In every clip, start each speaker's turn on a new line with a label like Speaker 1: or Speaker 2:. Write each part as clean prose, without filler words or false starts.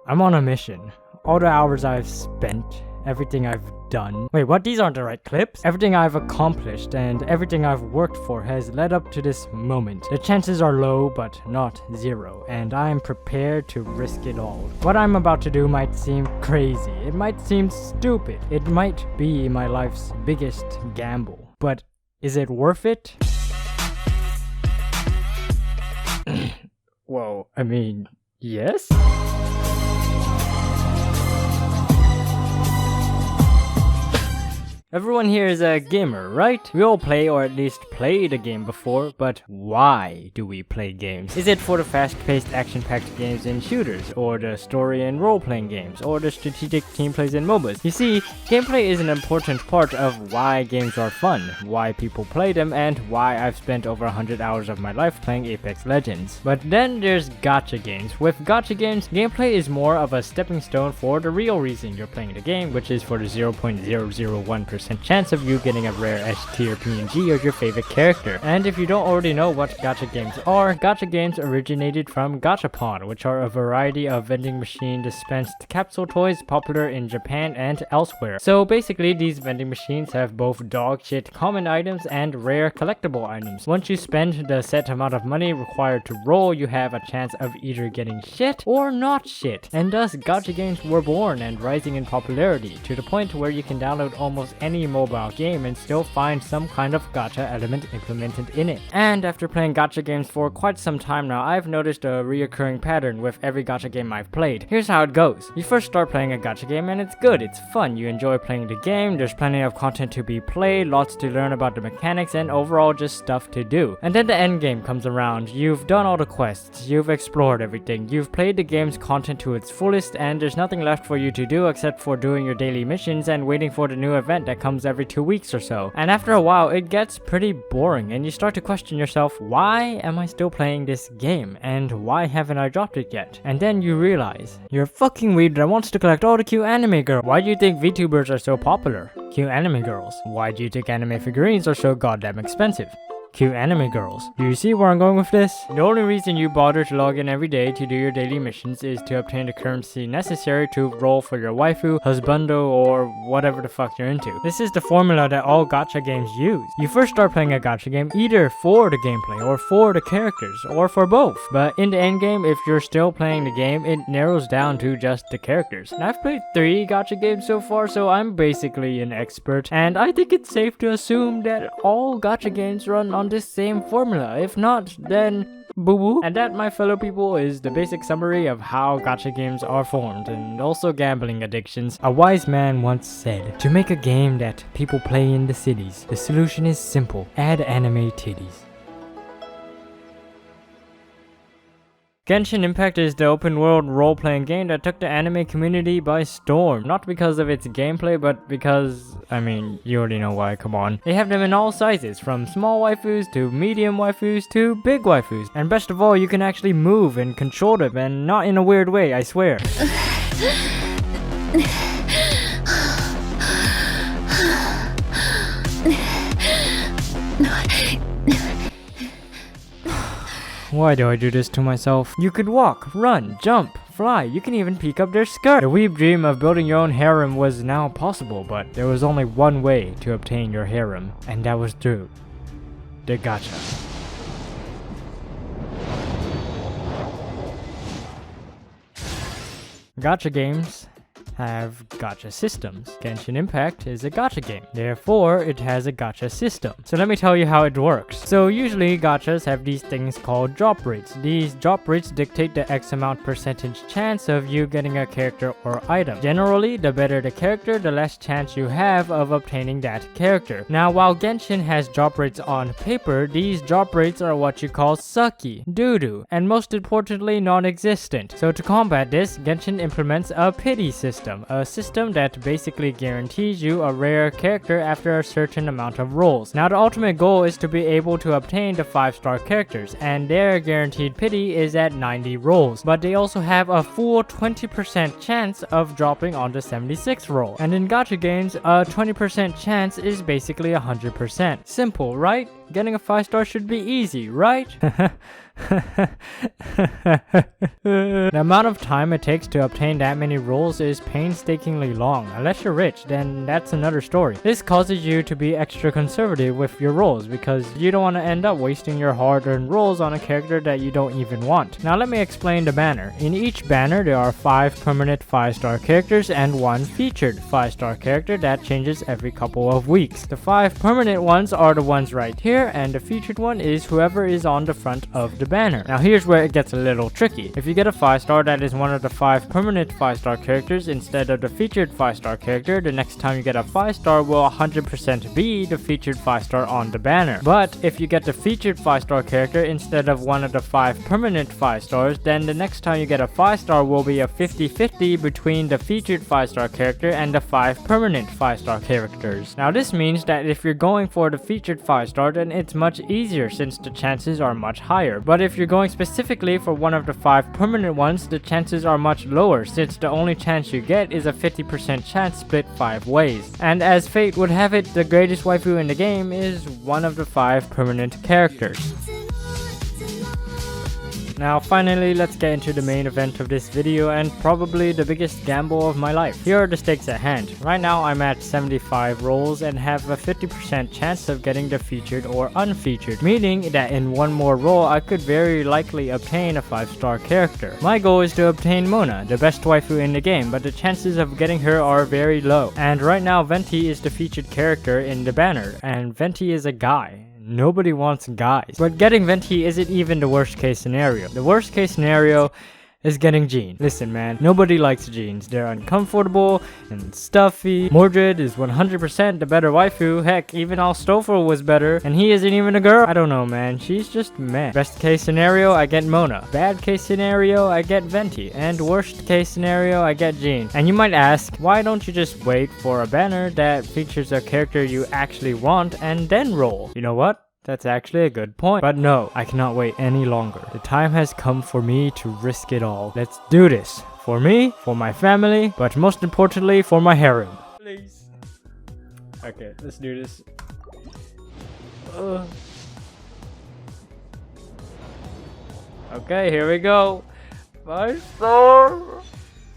Speaker 1: I'm on a mission. All the hours I've spent, everything I've done. Wait, what? These aren't the right clips? Everything I've accomplished and everything I've worked for has led up to this moment. The chances are low, but not zero, and I am prepared to risk it all. What I'm about to do might seem crazy. It might seem stupid. It might be my life's biggest gamble. But is it worth it? Well, I mean, yes? Everyone here is a gamer, right? We all play or at least played a game before, but why do we play games? Is it for the fast-paced action-packed games and shooters, or the story and role-playing games, or the strategic team plays in MOBAs? You see, gameplay is an important part of why games are fun, why people play them, and why I've spent over 100 hours of my life playing Apex Legends. But then there's gacha games. With gacha games, gameplay is more of a stepping stone for the real reason you're playing the game, which is for the 0.001% chance of you getting a rare S-tier PNG of your favorite character. And if you don't already know what gacha games originated from Gachapon, which are a variety of vending machine dispensed capsule toys popular in Japan and elsewhere. So basically, these vending machines have both dog shit common items and rare collectible items. Once you spend the set amount of money required to roll, you have a chance of either getting shit or not shit. And thus, gacha games were born and rising in popularity to the point where you can download almost any mobile game and still find some kind of gacha element implemented in it. And after playing gacha games for quite some time now, I've noticed a reoccurring pattern with every gacha game I've played. Here's how it goes. You first start playing a gacha game and it's good, it's fun, you enjoy playing the game, there's plenty of content to be played, lots to learn about the mechanics, and overall just stuff to do. And then the end game comes around, you've done all the quests, you've explored everything, you've played the game's content to its fullest, and there's nothing left for you to do except for doing your daily missions and waiting for the new event that comes every 2 weeks or so. And after a while, it gets pretty boring and you start to question yourself, why am I still playing this game? And why haven't I dropped it yet? And then you realize, you're a fucking weird that wants to collect all the cute anime girls. Why do you think VTubers are so popular? Cute anime girls. Why do you think anime figurines are so goddamn expensive? Cute anime girls. Do you see where I'm going with this? The only reason you bother to log in every day to do your daily missions is to obtain the currency necessary to roll for your waifu, husbando, or whatever the fuck you're into. This is the formula that all gacha games use. You first start playing a gacha game either for the gameplay, or for the characters, or for both. But in the end game, if you're still playing the game, it narrows down to just the characters. And I've played 3 gacha games so far, so I'm basically an expert. And I think it's safe to assume that all gacha games run on this same formula. If not, then boo-boo. And that, my fellow people, is the basic summary of how gacha games are formed, and also gambling addictions. A wise man once said, to make a game that people play in the cities, the solution is simple: add anime titties. Genshin Impact is the open-world role-playing game that took the anime community by storm. Not because of its gameplay, but because, I mean, you already know why, come on. They have them in all sizes, from small waifus to medium waifus to big waifus. And best of all, you can actually move and control them, and not in a weird way, I swear. Why do I do this to myself? You could walk, run, jump, fly, you can even peek up their skirt. The weeb dream of building your own harem was now possible, but there was only one way to obtain your harem, and that was through the gacha. Gacha games have gacha systems. Genshin Impact is a gacha game, therefore it has a gacha system. So let me tell you how it works. So usually gachas have these things called drop rates. These drop rates dictate the X amount percentage chance of you getting a character or item. Generally, the better the character, the less chance you have of obtaining that character. Now, while Genshin has drop rates on paper, these drop rates are what you call sucky, doo-doo, and most importantly, non-existent. So to combat this, Genshin implements a pity system. A system that basically guarantees you a rare character after a certain amount of rolls. Now the ultimate goal is to be able to obtain the 5-star characters, and their guaranteed pity is at 90 rolls, but they also have a full 20% chance of dropping on the 76th roll. And in gacha games, a 20% chance is basically 100%. Simple, right? Getting a 5-star should be easy, right? The amount of time it takes to obtain that many rolls is painstakingly long. Unless you're rich, then that's another story. This causes you to be extra conservative with your rolls because you don't want to end up wasting your hard-earned rolls on a character that you don't even want. Now let me explain the banner. In each banner there are 5 permanent 5-star characters and 1 featured 5-star character that changes every couple of weeks. The 5 permanent ones are the ones right here, and the featured one is whoever is on the front of the banner. Now here's where it gets a little tricky. If you get a 5-star that is one of the 5 permanent 5-star characters instead of the featured 5-star character, the next time you get a 5-star will 100% be the featured 5-star on the banner. But if you get the featured 5-star character instead of one of the 5 permanent 5-stars, then the next time you get a 5-star will be a 50-50 between the featured 5-star character and the 5 permanent 5-star characters. Now this means that if you're going for the featured 5-star, then it's much easier since the chances are much higher. But if you're going specifically for one of the 5 permanent ones, the chances are much lower since the only chance you get is a 50% chance split 5 ways. And as fate would have it, the greatest waifu in the game is one of the 5 permanent characters. Now finally, let's get into the main event of this video and probably the biggest gamble of my life. Here are the stakes at hand. Right now I'm at 75 rolls and have a 50% chance of getting the featured or unfeatured, meaning that in one more roll I could very likely obtain a 5-star character. My goal is to obtain Mona, the best waifu in the game, but the chances of getting her are very low. And right now Venti is the featured character in the banner, and Venti is a guy. Nobody wants guys. But getting Venti isn't even the worst case scenario. The worst case scenario is getting Jean. Listen man, nobody likes jeans. They're uncomfortable and stuffy. Mordred is 100% the better waifu. Heck, even Alstofel was better, and he isn't even a girl. I don't know man, she's just meh. Best case scenario, I get Mona. Bad case scenario, I get Venti. And worst case scenario, I get Jean. And you might ask, why don't you just wait for a banner that features a character you actually want and then roll? You know what? That's actually a good point. But no, I cannot wait any longer. The time has come for me to risk it all. Let's do this. For me, for my family, but most importantly, for my harem. Please. Okay, let's do this. Okay, here we go. 5-star.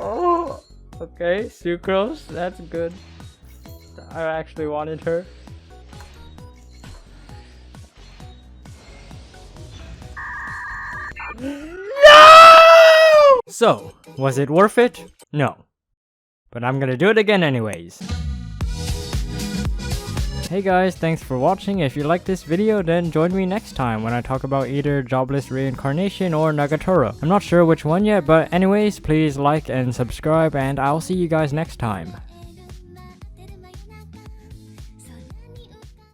Speaker 1: Oh. Okay, Sucrose. That's good. I actually wanted her. No! So, was it worth it? No. But I'm gonna do it again anyways. Hey guys, thanks for watching. If you like this video, then join me next time when I talk about either Jobless Reincarnation or Nagatoro. I'm not sure which one yet, but anyways, please like and subscribe, and I'll see you guys next time.